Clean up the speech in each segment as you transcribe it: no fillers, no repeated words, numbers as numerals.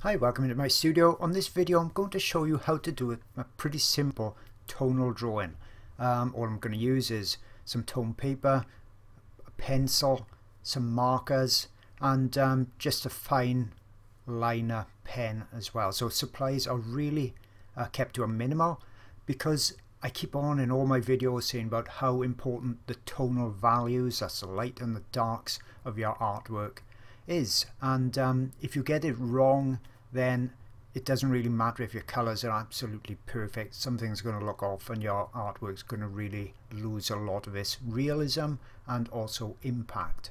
Hi, welcome to my studio. On this video I'm going to show you how to do a pretty simple tonal drawing. All I'm going to use is some tone paper, a pencil, some markers and just a fine liner pen as well. So supplies are really kept to a minimal because I keep on in all my videos saying about how important the tonal values, that's the light and the darks of your artwork is, and if you get it wrong then it doesn't really matter if your colors are absolutely perfect. Something's going to look off and your artwork's going to really lose a lot of its realism and also impact.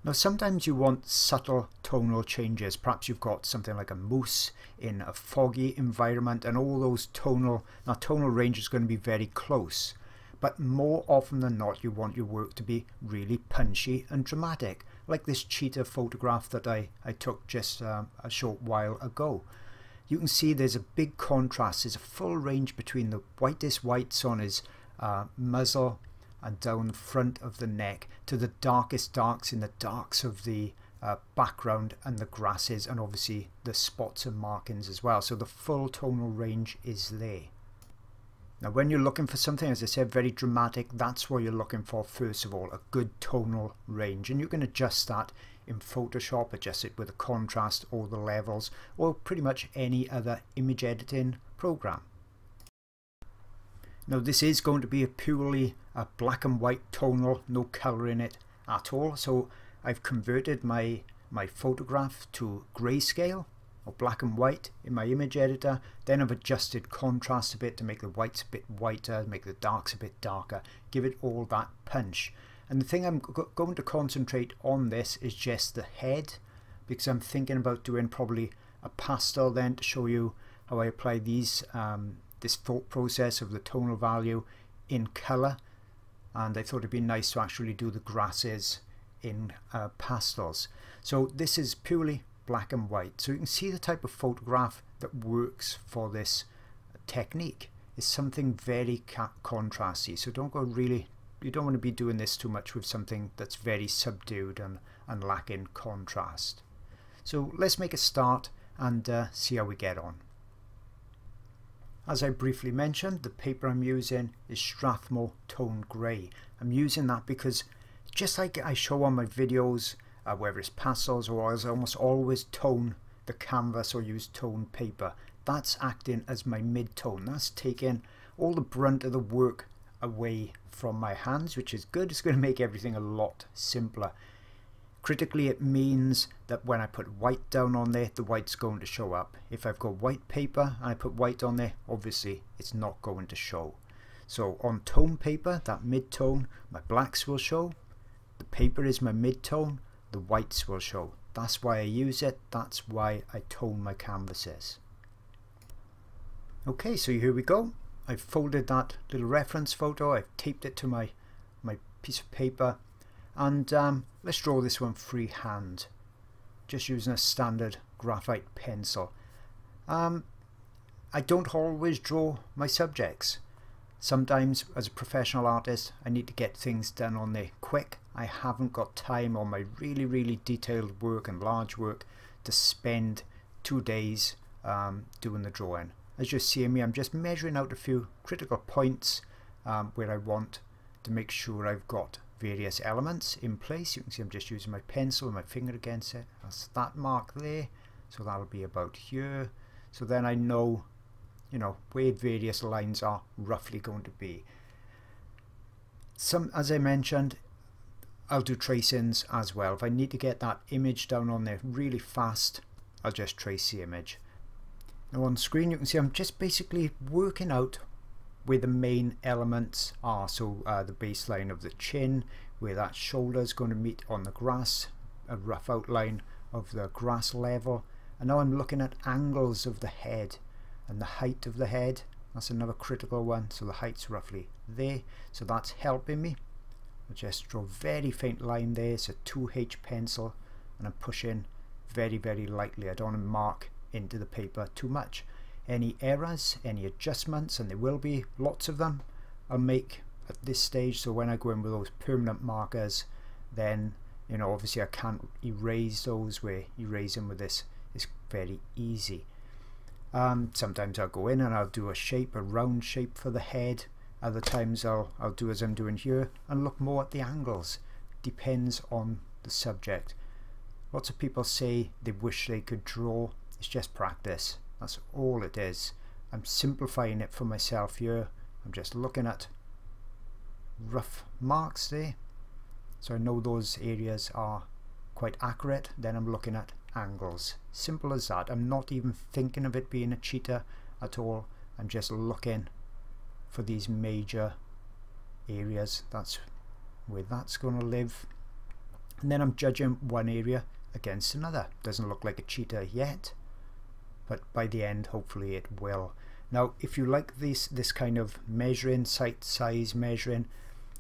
Now sometimes you want subtle tonal changes. Perhaps you've got something like a moose in a foggy environment and all those tonal range is going to be very close. But more often than not you want your work to be really punchy and dramatic, like this cheetah photograph that I took just a short while ago. You can see there's a big contrast, there's a full range between the whitest whites on his muzzle and down the front of the neck to the darkest darks in the darks of the background and the grasses, and obviously the spots and markings as well. So the full tonal range is there. Now when you're looking for something, as I said, very dramatic, that's what you're looking for first of all, a good tonal range, and you can adjust that in Photoshop, adjust it with the contrast or the levels or pretty much any other image editing program. Now this is going to be a purely black and white tonal, no colour in it at all, so I've converted my photograph to grayscale or black and white in my image editor. Then I've adjusted contrast a bit to make the whites a bit whiter, make the darks a bit darker, give it all that punch. And the thing I'm going to concentrate on this is just the head, because I'm thinking about doing probably a pastel then to show you how I apply these this thought process of the tonal value in colour, and I thought it'd be nice to actually do the grasses in pastels. So this is purely black and white, so you can see the type of photograph that works for this technique is something very contrasty. So you don't want to be doing this too much with something that's very subdued and lacking contrast. So let's make a start and see how we get on. As I briefly mentioned, the paper I'm using is Strathmore Tone Grey. I'm using that because just like I show on my videos, whether it's pastels or oils, I almost always tone the canvas or use tone paper. That's acting as my mid-tone. That's taking all the brunt of the work away from my hands, which is good. It's going to make everything a lot simpler. Critically, it means that when I put white down on there, the white's going to show up. If I've got white paper and I put white on there, obviously it's not going to show. So on tone paper, that mid-tone, my blacks will show. The paper is my mid-tone. The whites will show. That's why I use it. That's why I tone my canvases. Okay, so here we go. I've folded that little reference photo. I've taped it to my piece of paper, and let's draw this one freehand, just using a standard graphite pencil. I don't always draw my subjects. Sometimes as a professional artist I need to get things done on there quick. I haven't got time on my really detailed work and large work to spend 2 days doing the drawing. As you see me, I'm just measuring out a few critical points where I want to make sure I've got various elements in place. You can see I'm just using my pencil and my finger against it. That's that mark there, so that'll be about here. So then I know where various lines are roughly going to be. As I mentioned, I'll do tracings as well. If I need to get that image down on there really fast, I'll just trace the image. Now on screen you can see I'm just basically working out where the main elements are. So the baseline of the chin, where that shoulder is going to meet on the grass, a rough outline of the grass level, and now I'm looking at angles of the head and the height of the head. That's another critical one. So the height's roughly there, so that's helping me. I'll just draw a very faint line there. It's a 2H pencil and I'm pushing very lightly. I don't want to mark into the paper too much. Any errors, any adjustments, and there will be lots of them, I'll make at this stage. So when I go in with those permanent markers, then obviously I can't erase those. Where erasing with this it's very easy. Sometimes I'll go in and I'll do a shape, a round shape for the head. Other times I'll do as I'm doing here and look more at the angles. Depends on the subject. Lots of people say they wish they could draw. It's just practice. That's all it is. I'm simplifying it for myself here. I'm just looking at rough marks there, so I know those areas are quite accurate. Then I'm looking at angles. Simple as that. I'm not even thinking of it being a cheetah at all. I'm just looking for these major areas. That's where that's going to live, and then I'm judging one area against another. Doesn't look like a cheetah yet, but by the end hopefully it will. Now if you like this kind of measuring, sight size measuring,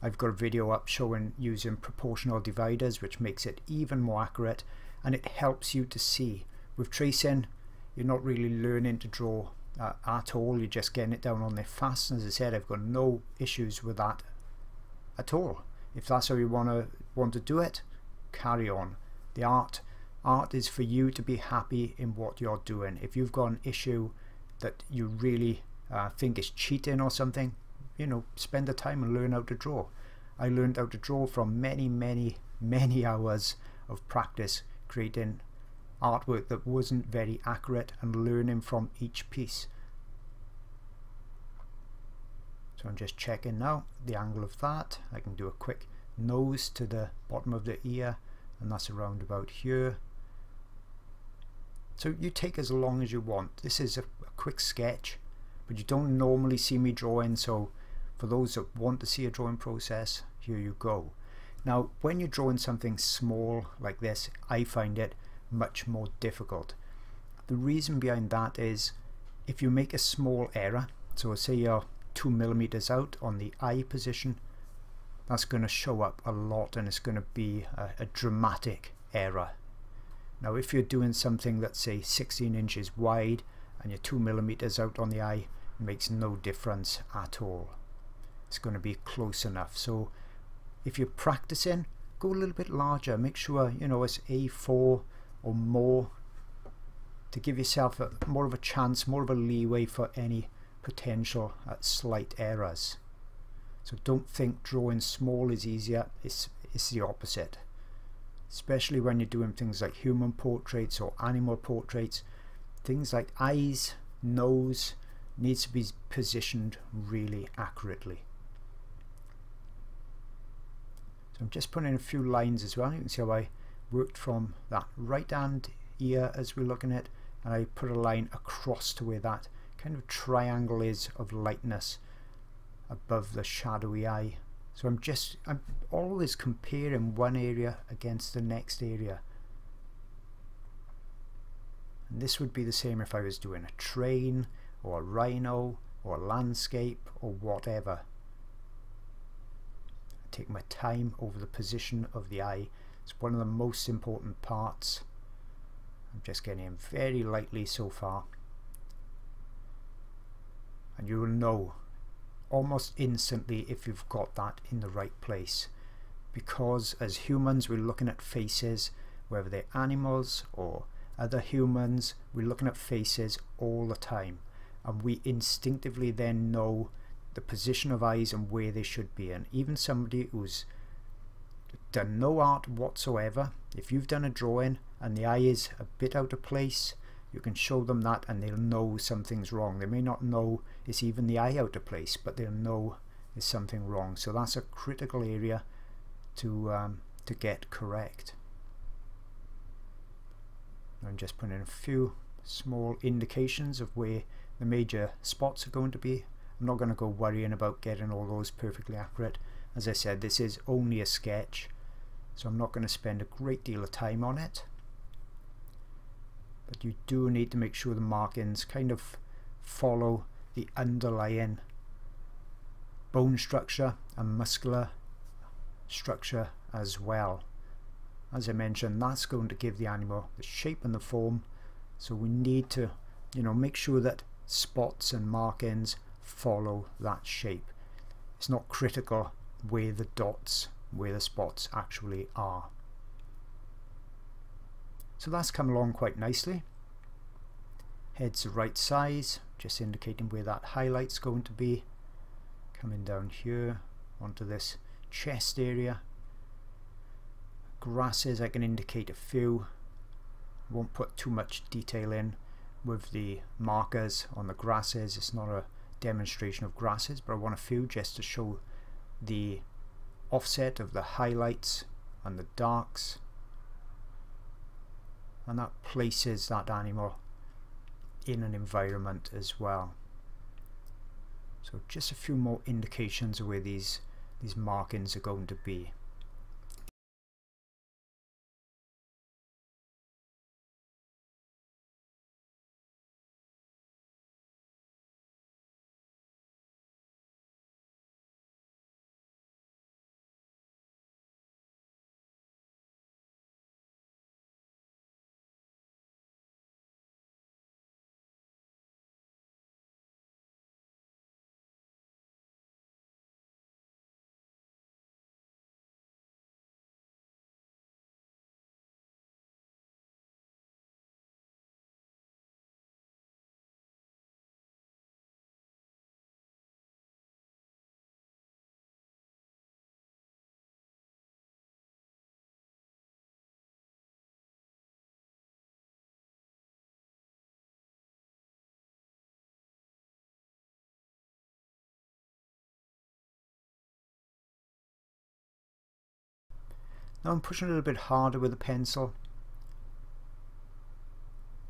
I've got a video up showing using proportional dividers, which makes it even more accurate, and it helps you to see. With tracing, you're not really learning to draw at all. You're just getting it down on there fast. And as I said, I've got no issues with that at all. If that's how you want to do it, carry on. The art is for you to be happy in what you're doing. If you've got an issue that you really think is cheating or something, you know, spend the time and learn how to draw. I learned how to draw from many hours of practice, creating artwork that wasn't very accurate and learning from each piece. So I'm just checking now the angle of that. I can do a quick nose to the bottom of the ear, and that's around about here. So you take as long as you want. This is a quick sketch, but you don't normally see me drawing, so for those that want to see a drawing process, here you go. Now when you're drawing something small like this, I find it much more difficult. The reason behind that is if you make a small error, so say you're 2 millimeters out on the eye position, that's going to show up a lot, and it's going to be a dramatic error. Now if you're doing something that's say 16 inches wide and you're 2 millimeters out on the eye, it makes no difference at all. It's going to be close enough. So if you're practicing, go a little bit larger. Make sure, you know, it's A4 or more to give yourself more of a chance, more of a leeway for any potential slight errors. So don't think drawing small is easier. It's the opposite. Especially when you're doing things like human portraits or animal portraits. Things like eyes, nose needs to be positioned really accurately. So I'm just putting in a few lines as well. You can see how I worked from that right hand ear as we're looking at, and I put a line across to where that kind of triangle is of lightness above the shadowy eye. So I'm always comparing one area against the next area. And this would be the same if I was doing a train or a rhino or a landscape or whatever. I take my time over the position of the eye. It's one of the most important parts. I'm just getting in very lightly so far. And you will know almost instantly if you've got that in the right place, because as humans we're looking at faces, whether they're animals or other humans, we're looking at faces all the time, and we instinctively then know the position of eyes and where they should be. And even somebody who's done no art whatsoever, if you've done a drawing and the eye is a bit out of place, you can show them that and they'll know something's wrong. They may not know it's even the eye out of place, but they'll know there's something wrong. So that's a critical area to get correct. I'm just putting in a few small indications of where the major spots are going to be. I'm not going to go worrying about getting all those perfectly accurate. As I said, this is only a sketch, so I'm not going to spend a great deal of time on it. But you do need to make sure the markings kind of follow the underlying bone structure and muscular structure as well. As I mentioned, that's going to give the animal the shape and the form, so we need to, you know, make sure that spots and markings follow that shape. It's not critical where the dots, where the spots actually are. So that's come along quite nicely. Head's the right size, just indicating where that highlight's going to be. Coming down here onto this chest area. Grasses, I can indicate a few. Won't put too much detail in with the markers on the grasses. It's not a demonstration of grasses, but I want a few just to show the offset of the highlights and the darks, and that places that animal in an environment as well. So just a few more indications of where these markings are going to be. Now I'm pushing a little bit harder with the pencil.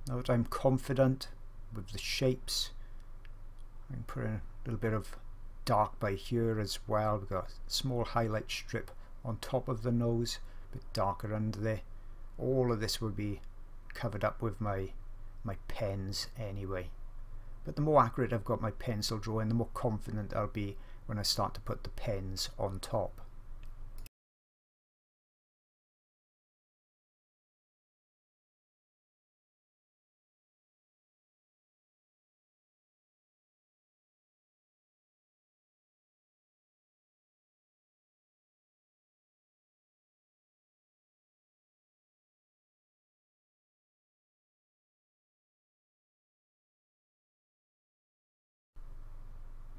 Now that I'm confident with the shapes, I can put in a little bit of dark by here as well. We've got a small highlight strip on top of the nose, a bit darker under there. All of this will be covered up with my pens anyway. But the more accurate I've got my pencil drawing, the more confident I'll be when I start to put the pens on top.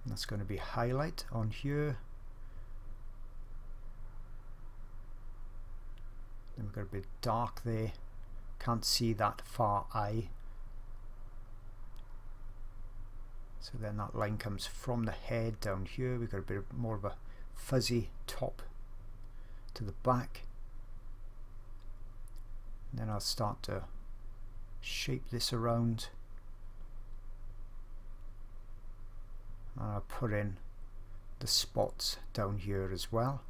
That's going to be highlight on here. Then we've got a bit dark there. Can't see that far eye. So then that line comes from the head down here. We've got a bit more of a fuzzy top to the back. And then I'll start to shape this around. And I'll put in the spots down here as well.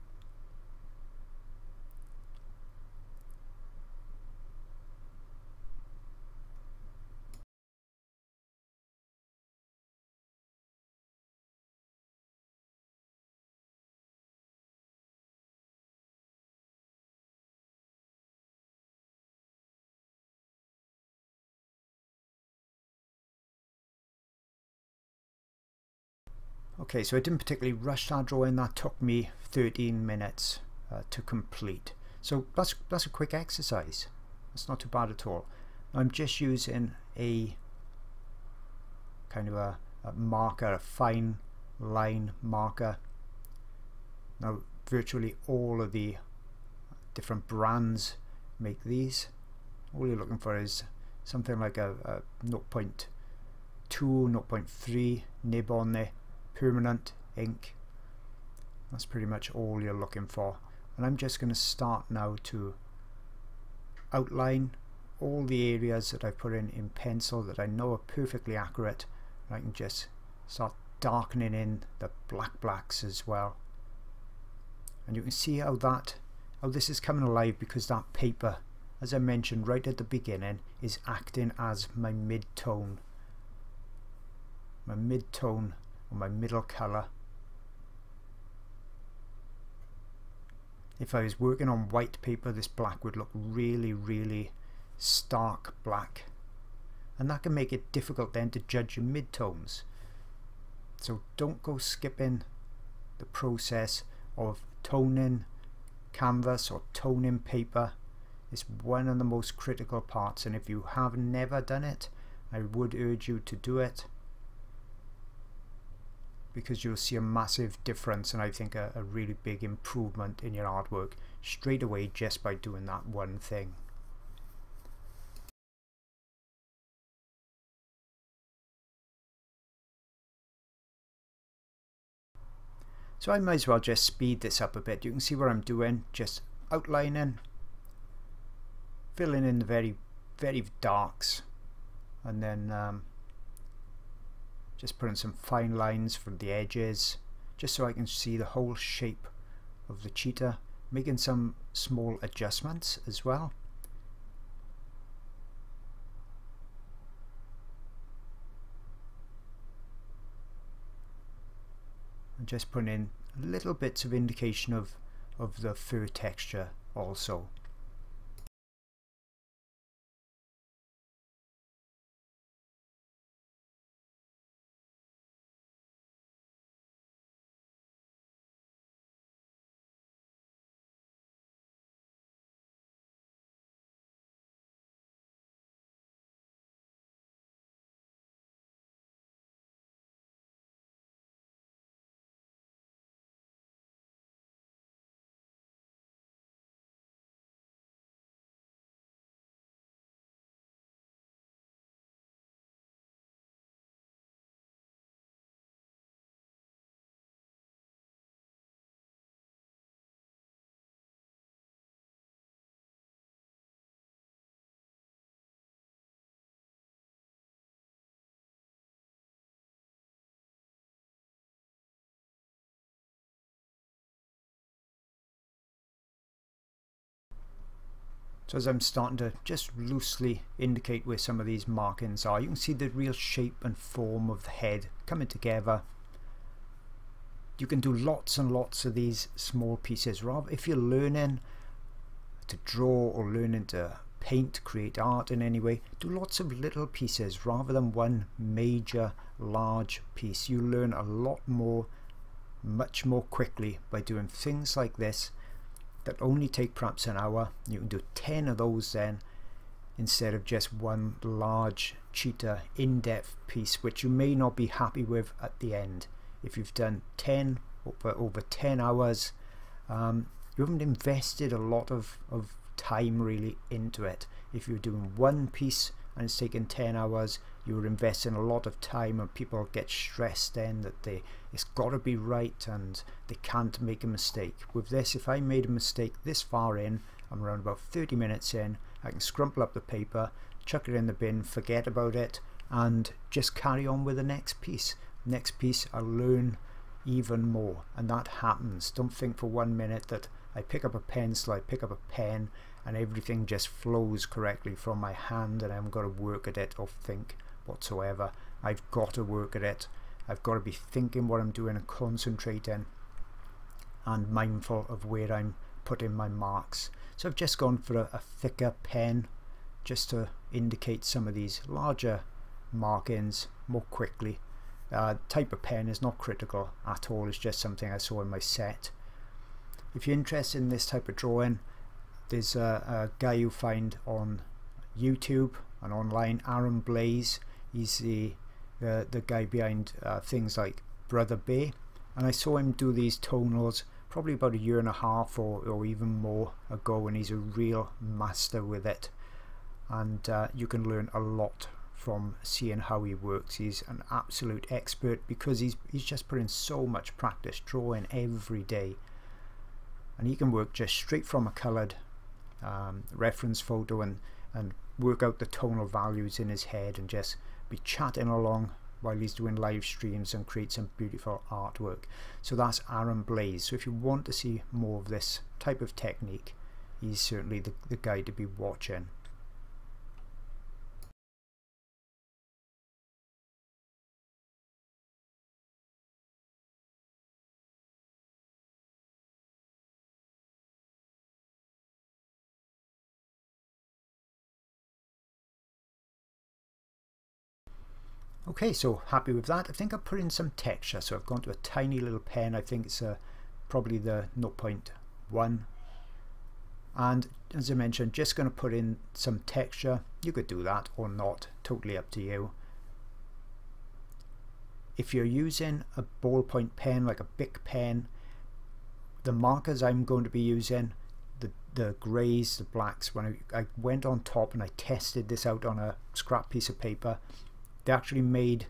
Okay, so I didn't particularly rush that drawing. That took me 13 minutes to complete. So that's a quick exercise. That's not too bad at all. I'm just using a kind of a marker, a fine line marker. Now virtually all of the different brands make these. All you're looking for is something like a 0.2, 0.3 nib on there. Permanent ink. That's pretty much all you're looking for. And I'm just going to start now to outline all the areas that I put in pencil that I know are perfectly accurate. And I can just start darkening in the blacks as well. And you can see how this is coming alive, because that paper, as I mentioned right at the beginning, is acting as my mid-tone. My mid-tone, or my middle colour. If I was working on white paper, this black would look really stark black, and that can make it difficult then to judge your mid-tones. So don't go skipping the process of toning canvas or toning paper. It's one of the most critical parts, and if you have never done it, I would urge you to do it, because you'll see a massive difference, and I think a really big improvement in your artwork straight away just by doing that one thing. So I might as well just speed this up a bit. You can see what I'm doing, just outlining, filling in the very darks, and then just putting some fine lines from the edges, just so I can see the whole shape of the cheetah, making some small adjustments as well. And just putting in little bits of indication of the fur texture also. So as I'm starting to just loosely indicate where some of these markings are, you can see the real shape and form of the head coming together. You can do lots and lots of these small pieces. Rather, if you're learning to draw or learning to paint, create art in any way, do lots of little pieces rather than one major large piece. You learn a lot more, much more quickly by doing things like this that only take perhaps an hour. You can do 10 of those then, instead of just one large cheetah in-depth piece, which you may not be happy with at the end. If you've done 10 over 10 hours, you haven't invested a lot of time really into it. If you're doing one piece and it's taken 10 hours, you're investing a lot of time, and people get stressed then that it's got to be right and they can't make a mistake. With this, if I made a mistake this far in, I'm around about 30 minutes in, I can scrumple up the paper, chuck it in the bin, forget about it, and just carry on with the next piece. Next piece, I'll learn even more, and that happens. Don't think for 1 minute that I pick up a pencil, I pick up a pen, and everything just flows correctly from my hand and I haven't got to work at it or think whatsoever. I've got to work at it. I've got to be thinking what I'm doing and concentrating and mindful of where I'm putting my marks. So I've just gone for a thicker pen just to indicate some of these larger markings more quickly. Type of pen is not critical at all, it's just something I saw in my set. If you're interested in this type of drawing, there's a guy you find on YouTube and online, Aaron Blaze. He's the guy behind things like Brother Bear, and I saw him do these tonals probably about a year and a half or even more ago, and he's a real master with it, and you can learn a lot from seeing how he works. He's an absolute expert because he's just put in so much practice drawing every day, and he can work just straight from a coloured reference photo and work out the tonal values in his head and just be chatting along while he's doing live streams and create some beautiful artwork. So that's Aaron Blaze. So if you want to see more of this type of technique, he's certainly the guy to be watching. Okay, so happy with that. I think I've put in some texture, so I've gone to a tiny little pen. I think it's probably the 0.1, And as I mentioned, just going to put in some texture. You could do that or not, totally up to you. If you're using a ballpoint pen, like a Bic pen, the markers I'm going to be using, the greys, the blacks, when I went on top and I tested this out on a scrap piece of paper, they actually made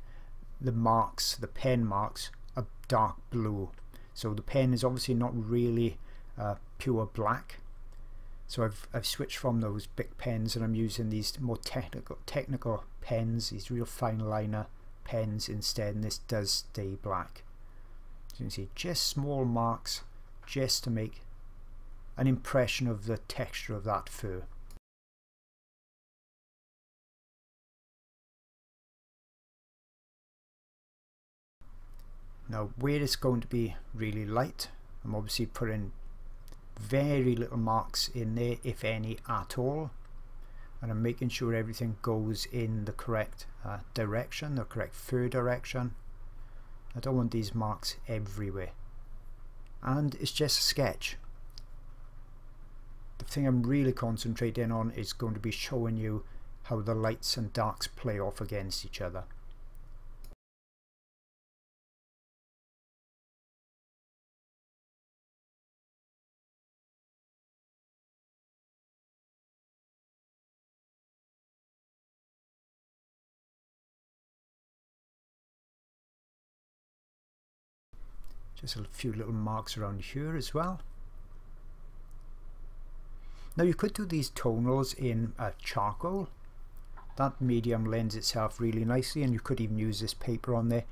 the marks, the pen marks, a dark blue. So the pen is obviously not really pure black. So I've switched from those Bic pens and I'm using these more technical pens, these real fine liner pens instead, and this does stay black. So you can see just small marks just to make an impression of the texture of that fur. Now where it's going to be really light, I'm obviously putting very little marks in there, if any at all, and I'm making sure everything goes in the correct direction, the correct fur direction. I don't want these marks everywhere, and it's just a sketch. The thing I'm really concentrating on is going to be showing you how the lights and darks play off against each other. Just a few little marks around here as well. Now you could do these tonals in charcoal. That medium lends itself really nicely, and you could even use this paper on there.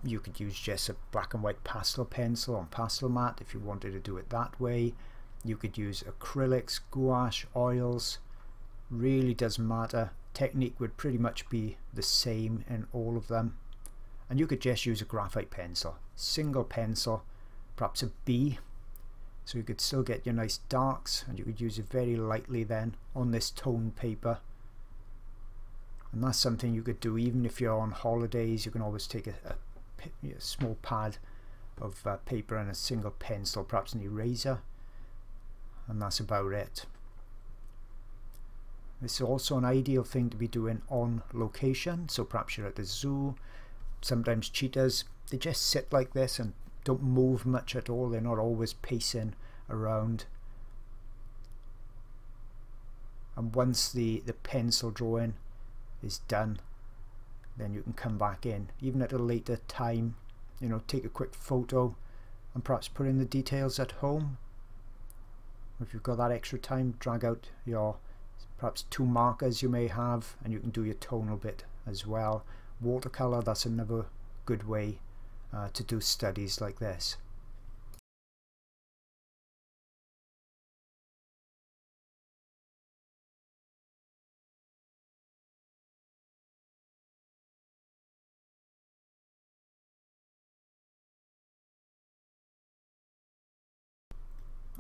You could use just a black and white pastel pencil on pastel mat if you wanted to do it that way. You could use acrylics, gouache, oils. Really doesn't matter. Technique would pretty much be the same in all of them. And you could just use a graphite pencil, single pencil, perhaps a B. So you could still get your nice darks, and you could use it very lightly then on this tone paper. And that's something you could do even if you're on holidays. You can always take a small pad of paper and a single pencil, perhaps an eraser, and that's about it. This is also an ideal thing to be doing on location. So perhaps you're at the zoo. Sometimes cheetahs, they just sit like this and don't move much at all. They're not always pacing around. And once the pencil drawing is done, then you can come back in, even at a later time, you know, take a quick photo and perhaps put in the details at home. If you've got that extra time, drag out your perhaps 2 markers you may have, and you can do your tonal bit as well. Watercolor, that's another good way to do studies like this.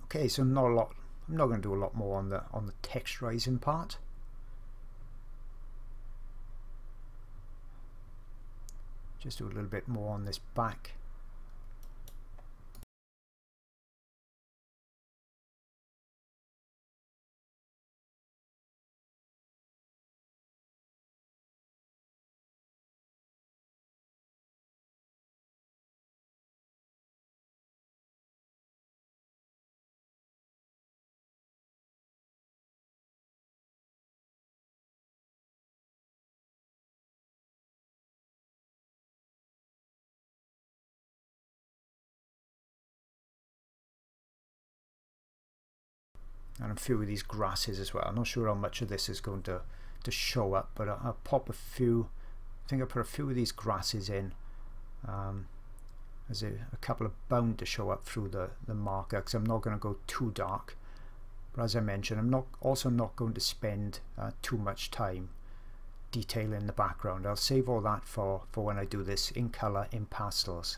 Okay, so not a lot. I'm not going to do a lot more on the texturizing part. Just do a little bit more on this back. And a few of these grasses as well. I'm not sure how much of this is going to show up, but I'll pop a few. I think I'll put a few of these grasses in. There's a couple of bound to show up through the marker, because I'm not going to go too dark. But as I mentioned, I'm also not going to spend too much time detailing the background. I'll save all that for when I do this in color, in pastels.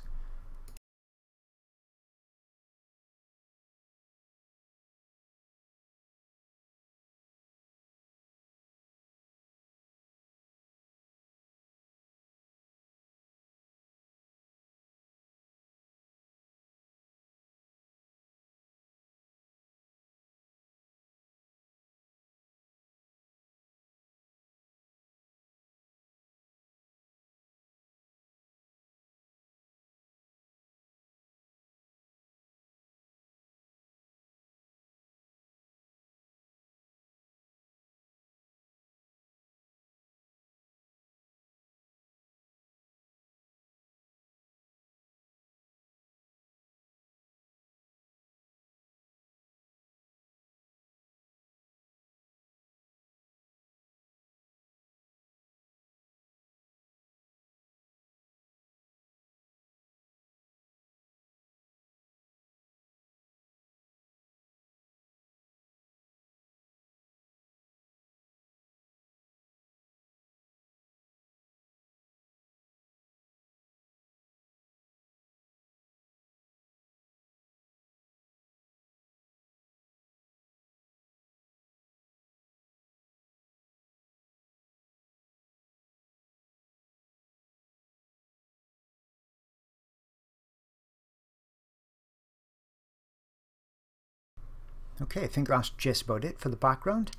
Okay, I think that's just about it for the background.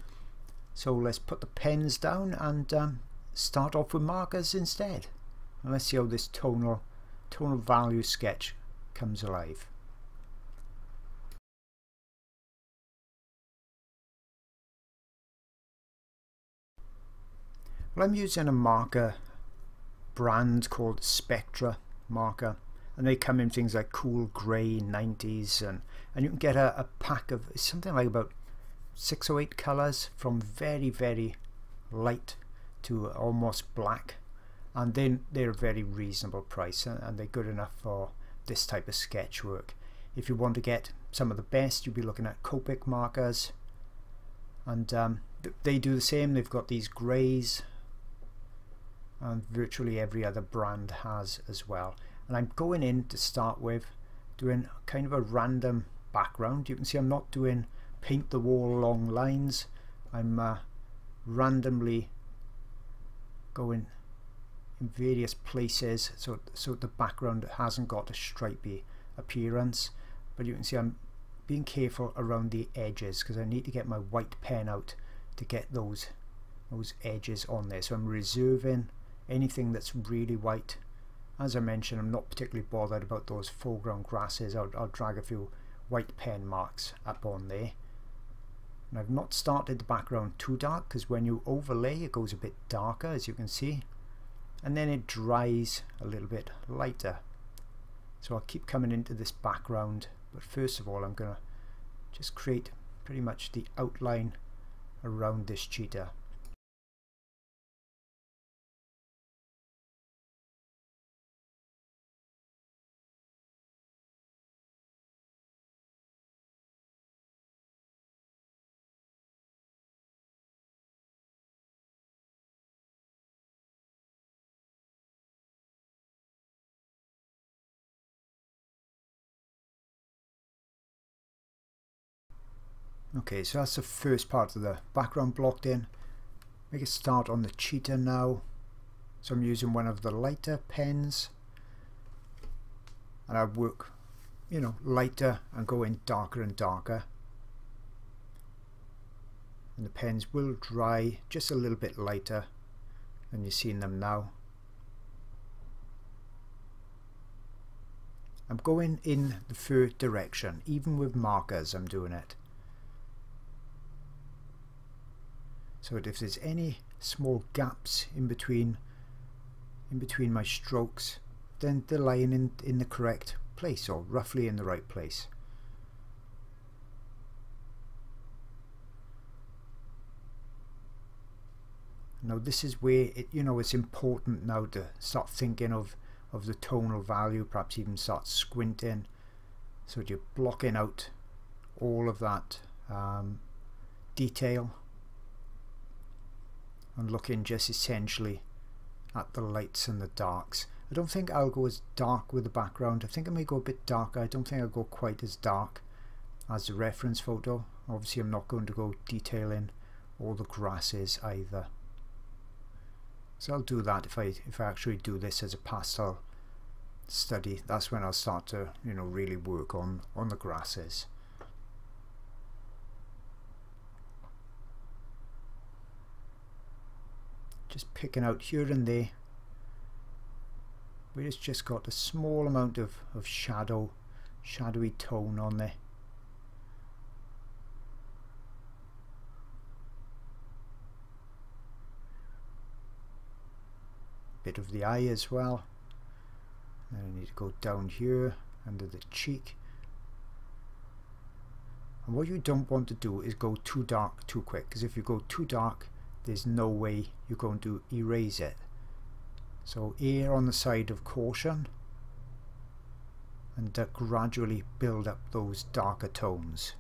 So let's put the pens down and start off with markers instead. And let's see how this tonal value sketch comes alive. Well, I'm using a marker brand called Spectra marker, and they come in things like cool grey, 90s, and you can get a pack of something like about 6 or 8 colours, from very, very light to almost black, and then they're a very reasonable price, and they're good enough for this type of sketch work. If you want to get some of the best, you'll be looking at Copic markers, and they do the same. They've got these greys, and virtually every other brand has as well. And I'm going in to start with doing kind of a random background. You can see I'm not doing paint the wall long lines. I'm randomly going in various places so the background hasn't got a stripy appearance, but you can see I'm being careful around the edges because I need to get my white pen out to get those edges on there. So I'm reserving anything that's really white. As I mentioned, I'm not particularly bothered about those foreground grasses. I'll drag a few white pen marks up on there. And I've not started the background too dark because when you overlay it goes a bit darker, as you can see, and then it dries a little bit lighter. So I'll keep coming into this background, but first of all I'm going to just create pretty much the outline around this cheetah. Okay, so that's the first part of the background blocked in. Make a start on the cheetah now. So I'm using one of the lighter pens, and I work, you know, lighter and go in darker and darker. And the pens will dry just a little bit lighter than you're seeing them now. I'm going in the fur direction, even with markers I'm doing it. So that if there's any small gaps in between my strokes, then they're lying in the correct place, or roughly in the right place. Now this is where it's important now to start thinking of the tonal value, perhaps even start squinting, so that you're blocking out all of that detail and looking just essentially at the lights and the darks. I don't think I'll go as dark with the background. I think I may go a bit darker. I don't think I'll go quite as dark as the reference photo. Obviously I'm not going to go detailing all the grasses either. So I'll do that if I actually do this as a pastel study. That's when I'll start to really work on the grasses. Just picking out here and there where it's just got a small amount of shadowy tone on there. Bit of the eye as well. Then I need to go down here under the cheek. And what you don't want to do is go too dark too quick, because if you go too dark, there's no way you're going to erase it. So err on the side of caution and gradually build up those darker tones.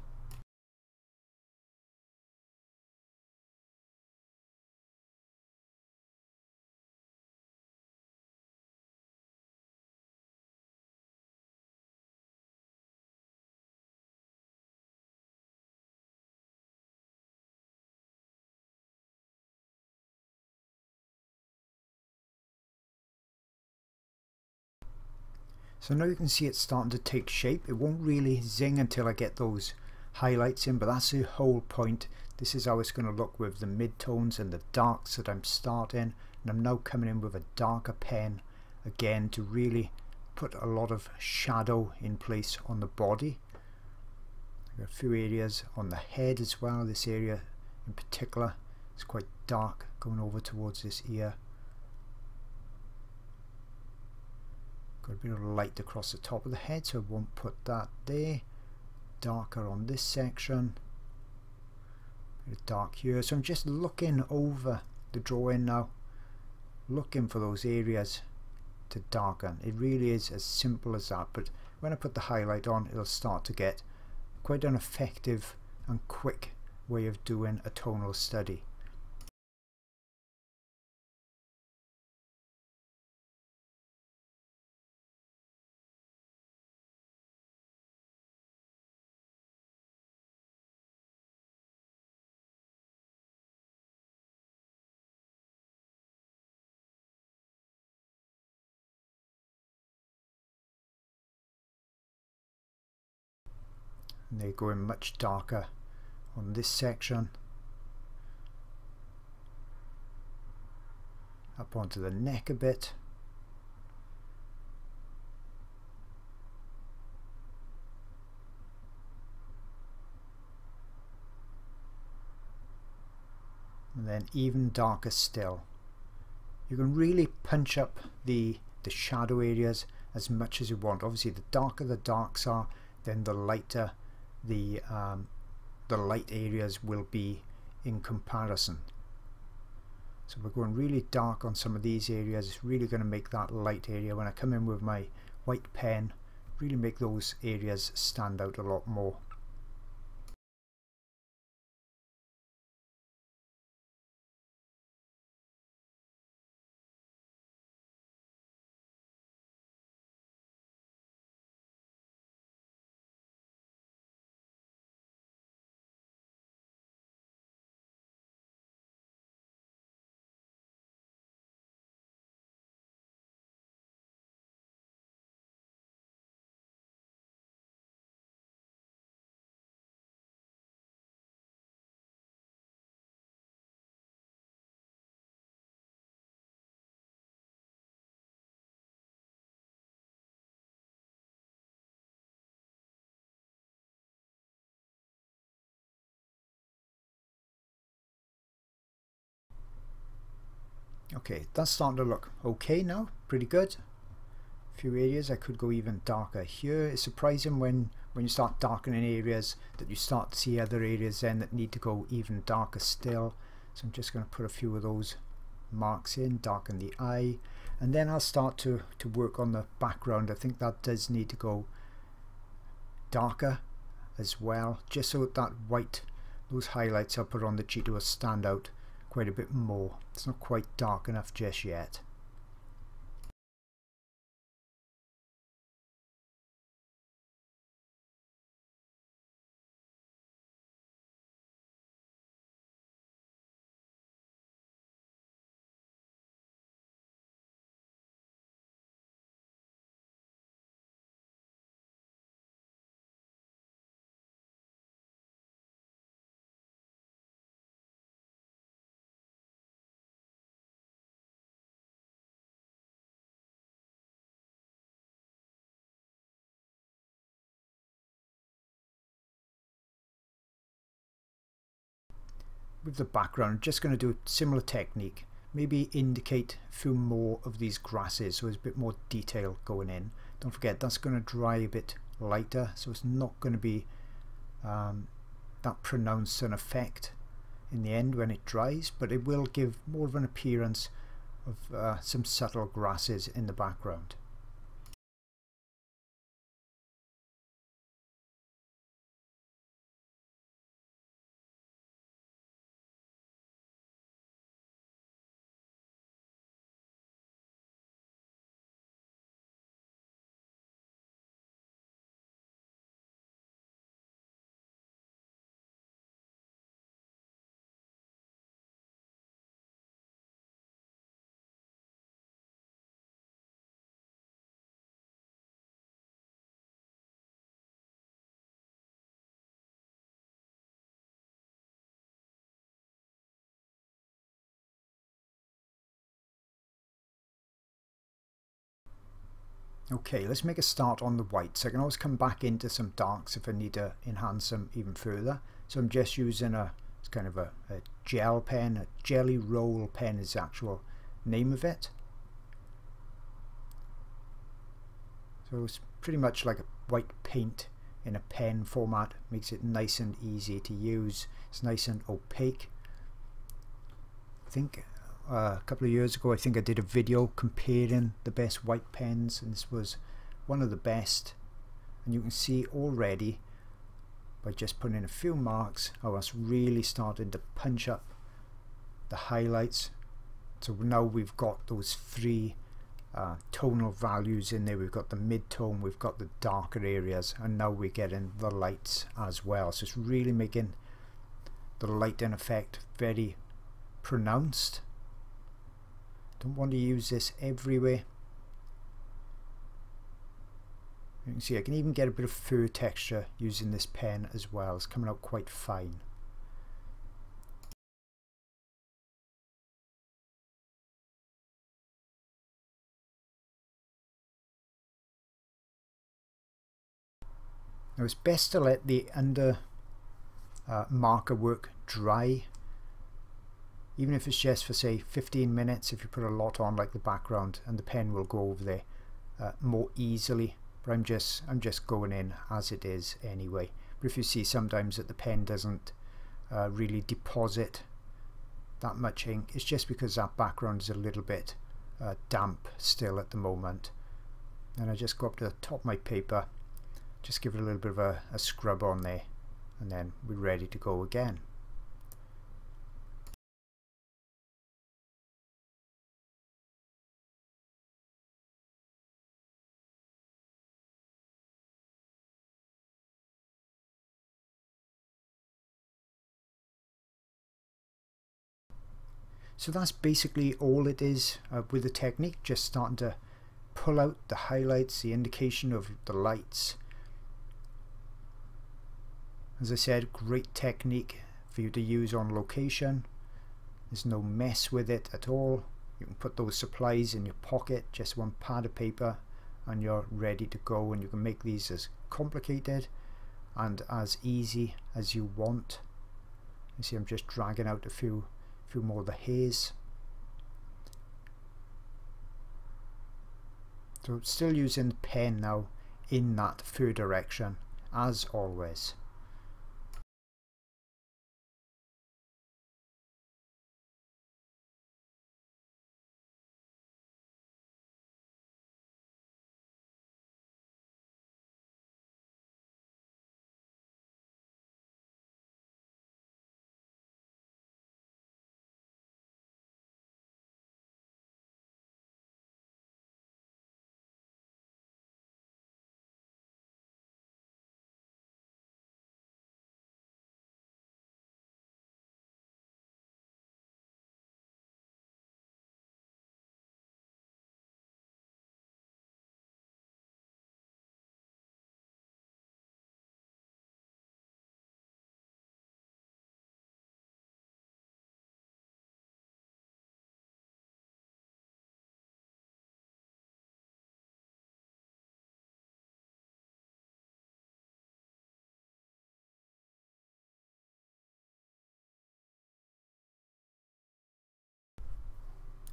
So now you can see it's starting to take shape. It won't really zing until I get those highlights in, but that's the whole point. This is how it's going to look with the mid-tones and the darks that I'm starting, and I'm now coming in with a darker pen again to really put a lot of shadow in place on the body. I've got a few areas on the head as well. This area in particular is quite dark, going over towards this ear. Got a bit of light across the top of the head, so I won't put that there. Darker on this section, a bit dark here. So I'm just looking over the drawing now, looking for those areas to darken. It really is as simple as that, but when I put the highlight on, it'll start to get quite an effective and quick way of doing a tonal study. And they're going much darker on this section, up onto the neck a bit. And then even darker still. You can really punch up the shadow areas as much as you want. Obviously the darker the darks are, then the lighter the light areas will be in comparison. So we're going really dark on some of these areas. It's really going to make that light area, when I come in with my white pen, really make those areas stand out a lot more. Okay, that's starting to look okay now, pretty good. A few areas I could go even darker here. It's surprising when you start darkening areas that you start to see other areas then that need to go even darker still. So I'm just going to put a few of those marks in, darken the eye, and then I'll start to work on the background. I think that does need to go darker as well, just so that white, those highlights I put on the cheetah will stand out quite a bit more. It's not quite dark enough just yet. With the background, just going to do a similar technique, maybe indicate a few more of these grasses so there's a bit more detail going in. Don't forget that's going to dry a bit lighter, so it's not going to be that pronounced an effect in the end when it dries, but it will give more of an appearance of some subtle grasses in the background. Okay, let's make a start on the whites. I can always come back into some darks if I need to enhance them even further. So I'm just using it's kind of a gel pen, a jelly roll pen is the actual name of it. So it's pretty much like a white paint in a pen format. Makes it nice and easy to use. It's nice and opaque. I think a couple of years ago I think I did a video comparing the best white pens, and this was one of the best. And you can see already by just putting in a few marks how that's really starting to punch up the highlights. So now we've got those three tonal values in there. We've got the mid-tone, we've got the darker areas, and now we're getting the lights as well. So it's really making the lighting effect very pronounced. Don't want to use this everywhere. You can see I can even get a bit of fur texture using this pen as well. It's coming out quite fine. Now it's best to let the under marker work dry, even if it's just for say 15 minutes. If you put a lot on like the background, and the pen will go over there more easily. But I'm just going in as it is anyway. But if you see sometimes that the pen doesn't really deposit that much ink, it's just because that background is a little bit damp still at the moment. And I just go up to the top of my paper, just give it a little bit of a scrub on there, and then we're ready to go again. So that's basically all it is with the technique, just starting to pull out the highlights, the indication of the lights. As I said, great technique for you to use on location. There's no mess with it at all. You can put those supplies in your pocket, just one pad of paper, and you're ready to go. And you can make these as complicated and as easy as you want. You see I'm just dragging out a few more of the haze. So still using the pen now in that fur direction as always.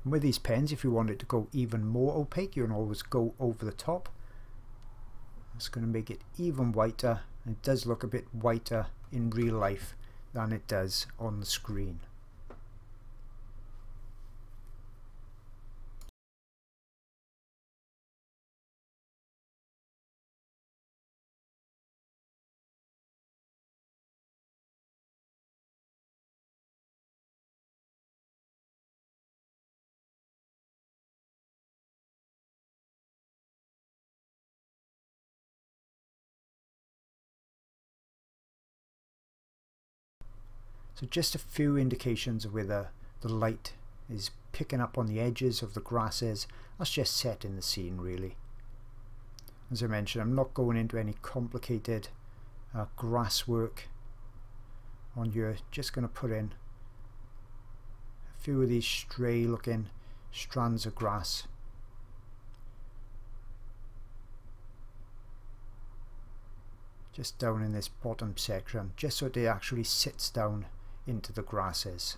And with these pens, if you want it to go even more opaque, you can always go over the top. It's going to make it even whiter. It does look a bit whiter in real life than it does on the screen. So just a few indications of where the light is picking up on the edges of the grasses. That's just setting the scene really. As I mentioned, I'm not going into any complicated grass work on here. Just going to put in a few of these stray looking strands of grass. just down in this bottom section, just so it actually sits down into the grasses.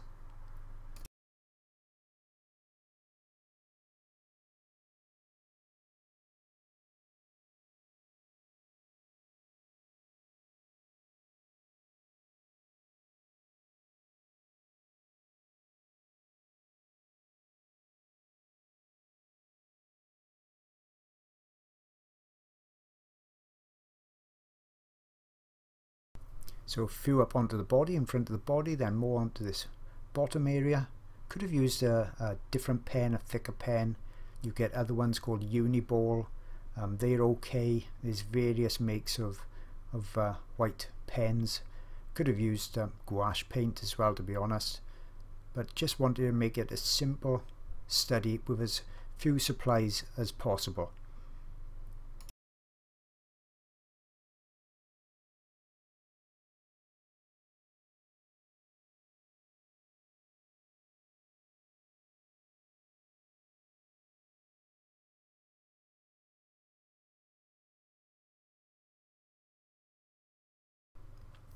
So a few up onto the body, in front of the body, then more onto this bottom area. Could have used a different pen, a thicker pen. You get other ones called Uniball. They're okay. There's various makes of white pens. Could have used gouache paint as well, to be honest. But just wanted to make it a simple study with as few supplies as possible.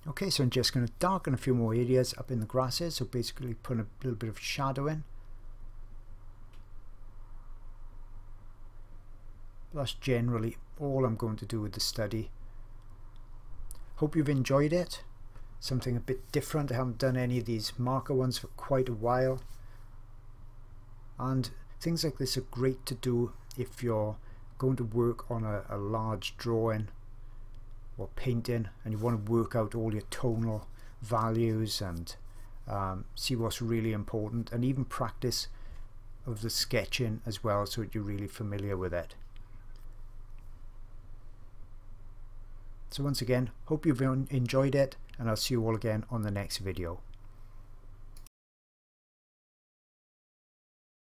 Okay, so I'm just going to darken a few more areas up in the grasses, so basically put a little bit of shadow in. That's generally all I'm going to do with the study. Hope you've enjoyed it. Something a bit different. I haven't done any of these marker ones for quite a while. And things like this are great to do if you're going to work on a large drawing or painting and you want to work out all your tonal values and see what's really important, and even practice of the sketching as well, so that you're really familiar with it. So once again, hope you've enjoyed it, and I'll see you all again on the next video.